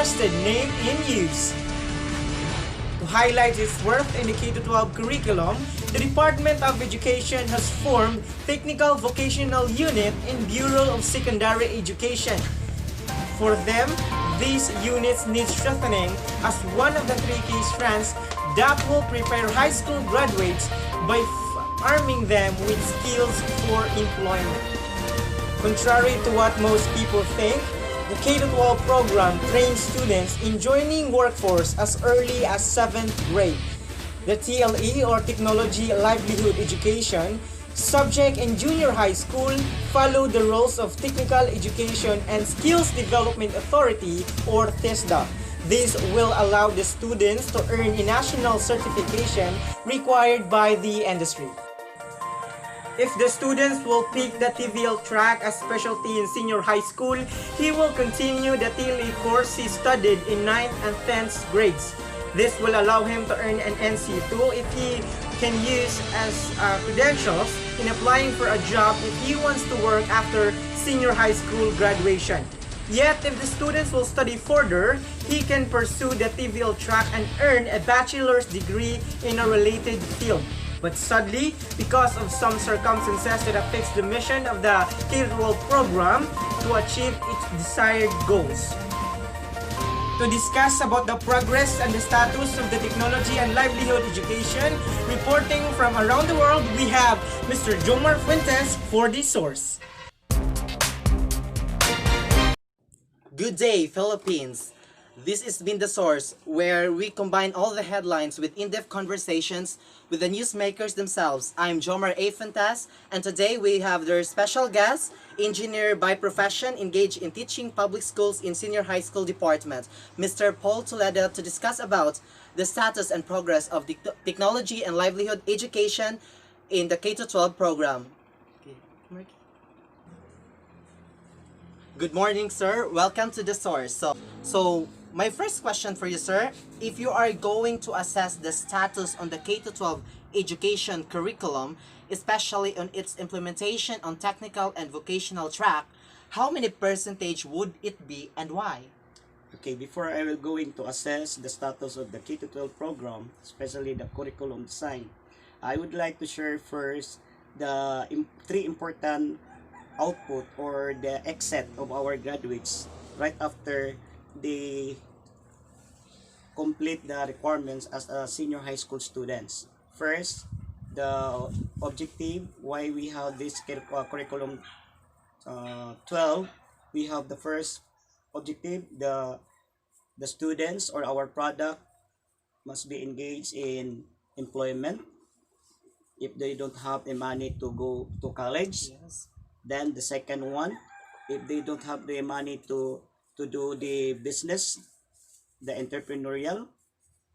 trusted name in use. To highlight its worth in the K-12 curriculum, the Department of Education has formed Technical Vocational Unit in Bureau of Secondary Education. For them, these units need strengthening as one of the three key strands that will prepare high school graduates by arming them with skills for employment. Contrary to what most people think, the K-12 program trains students in joining workforce as early as 7th grade. The TLE or Technology Livelihood Education subject in junior high school follow the roles of Technical Education and Skills Development Authority or TESDA. This will allow the students to earn a national certification required by the industry. If the students will pick the TVL track as specialty in senior high school, he will continue the TLE course he studied in 9th and 10th grades. This will allow him to earn an NC2 if he can use as credentials in applying for a job if he wants to work after senior high school graduation. Yet, if the students will study further, he can pursue the TVL track and earn a bachelor's degree in a related field. But sadly, because of some circumstances that affects the mission of the K-12 program to achieve its desired goals. To discuss about the progress and the status of the technology and livelihood education, reporting from around the world, we have Mr. Jomar Fuentes for The Source. Good day, Philippines! This has been The Source, where we combine all the headlines with in-depth conversations with the newsmakers themselves. I'm Jomar A. Fantas, and today we have their special guest, engineer by profession, engaged in teaching public schools in senior high school department, Mr. Paul Toledo, to discuss about the status and progress of the technology and livelihood education in the K-12 program. Good morning, sir. Welcome to The Source. So my first question for you, sir, if you are going to assess the status on the K-12 education curriculum, especially on its implementation on technical and vocational track, how many percentage would it be and why? Okay, before I will going to assess the status of the K-12 program, especially the curriculum design, I would like to share first the three important output or the exit of our graduates right after they complete the requirements as a senior high school students. First, the objective why we have this curriculum 12, we have the first objective, the students or our product must be engaged in employment if they don't have the money to go to college. Yes. Then the second one, if they don't have the money to do the business, the entrepreneurial,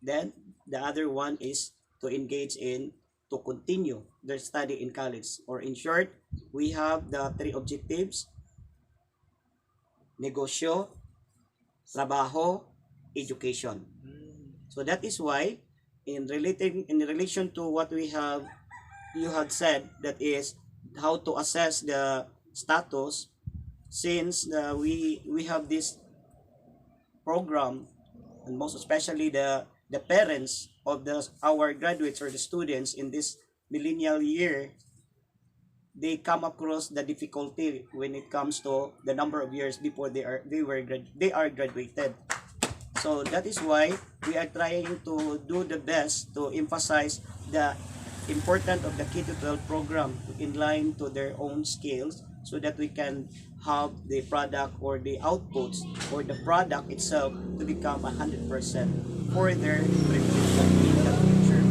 then the other one is to engage in to continue their study in college. Or in short, we have the three objectives: negosyo, trabaho, education. So that is why in relation to what we have, you had said, that is how to assess the status, since we have this program, and most especially the parents of our graduates or the students in this millennial year, they come across the difficulty when it comes to the number of years before they are graduated. So that is why we are trying to do the best to emphasize the important of the K-12 program in line to their own skills, so that we can have the product or the outputs or the product itself to become 100% for their preparation in the future.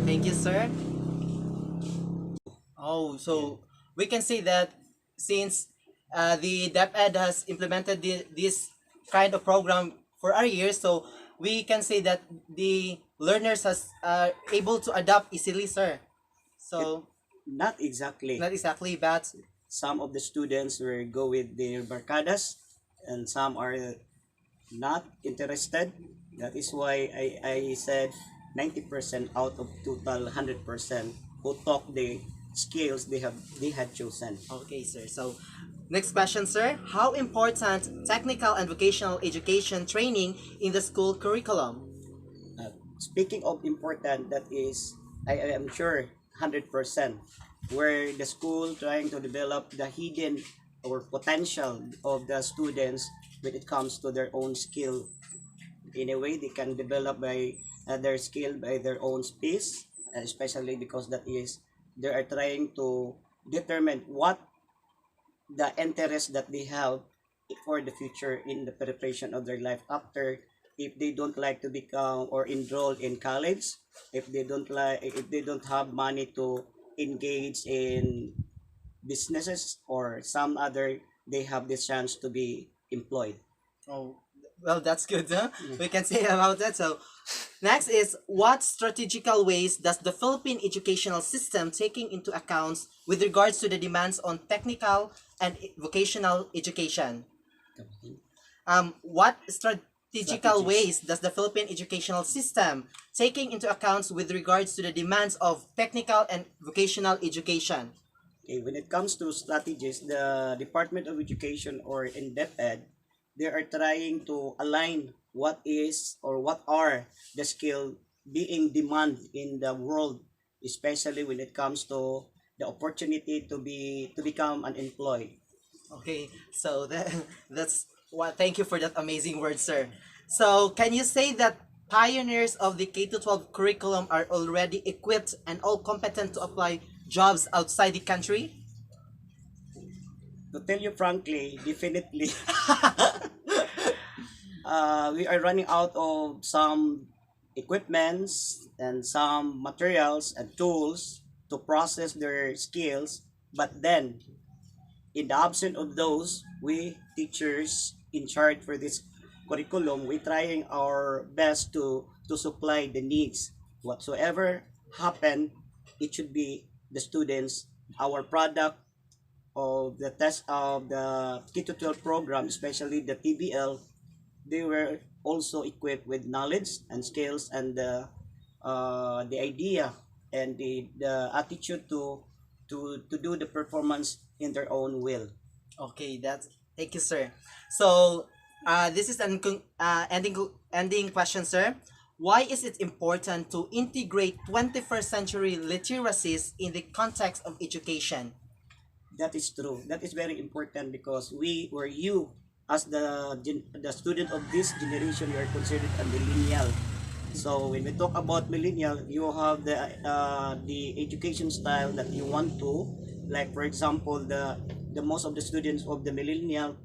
Thank you, sir. Oh, so we can say that since the DepEd has implemented this kind of program for our years, so we can say that the learners has able to adapt easily, sir. So Not exactly. not exactly, but Some of the students will go with their barcadas, and some are not interested. That is why I said 90% out of total 100% who talk the skills they had chosen. okay, sir. So Next question, sir. How important technical and vocational education training in the school curriculum? Speaking of important, that is, I am sure 100%, where the school trying to develop the hidden or potential of the students when it comes to their own skill. In a way, they can develop by their skill by their own pace, especially because that is they are trying to determine what the interest that they have for the future in the preparation of their life after, if they don't like to become or enroll in college, if they don't have money to engage in businesses or some other, they have this chance to be employed. Oh, well, that's good, huh? We can say about that. So, next is what strategical ways does the Philippine educational system taking into account with regards to the demands on technical and vocational education? What strategical Strategies. ways does the Philippine educational system taking into account with regards to the demands of technical and vocational education? Okay, when it comes to strategies, the Department of Education or in DepEd, they are trying to align what is or what are the skill being demand in the world, especially when it comes to the opportunity to become an employee. Okay, so that's what. Thank you for that amazing word, sir. So, can you say that pioneers of the K to 12 curriculum are already equipped and all competent to apply jobs outside the country? To tell you frankly, definitely, we are running out of some equipments and some materials and tools to process their skills. But then, in the absence of those, we teachers in charge for this curriculum, we trying our best to supply the needs. Whatsoever happen, it should be the students, our product of the test of the K to 12 program, especially the TBL, they were also equipped with knowledge and skills and the idea and the attitude to do the performance in their own will. Okay, that's thank you, sir. So, this is an ending question, sir. Why is it important to integrate 21st century literacies in the context of education? That is true. That is very important because we or you as the student of this generation, you are considered a millennial. So when we talk about millennial, you have the education style that you want to, like for example, the most of the students of the millennial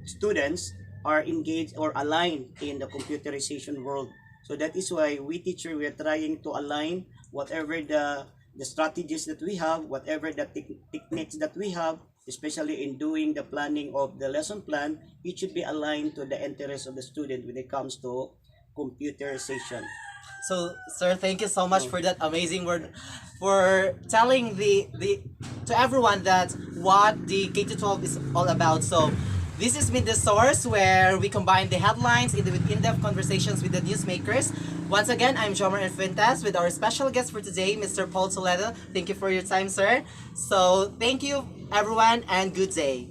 students are engaged or aligned in the computerization world. So that is why we teacher we are trying to align whatever the strategies that we have, whatever the techniques that we have, especially in doing the planning of the lesson plan, it should be aligned to the interest of the student when it comes to computerization. So, sir, thank you so much for that amazing word, for telling the to everyone that what the K to 12 is all about. So, this has been the source where we combine the headlines with in-depth conversations with the newsmakers. Once again, I'm Jomar Fuentes with our special guest for today, Mr. Paul Toledo. Thank you for your time, sir. So, thank you, everyone, and good day.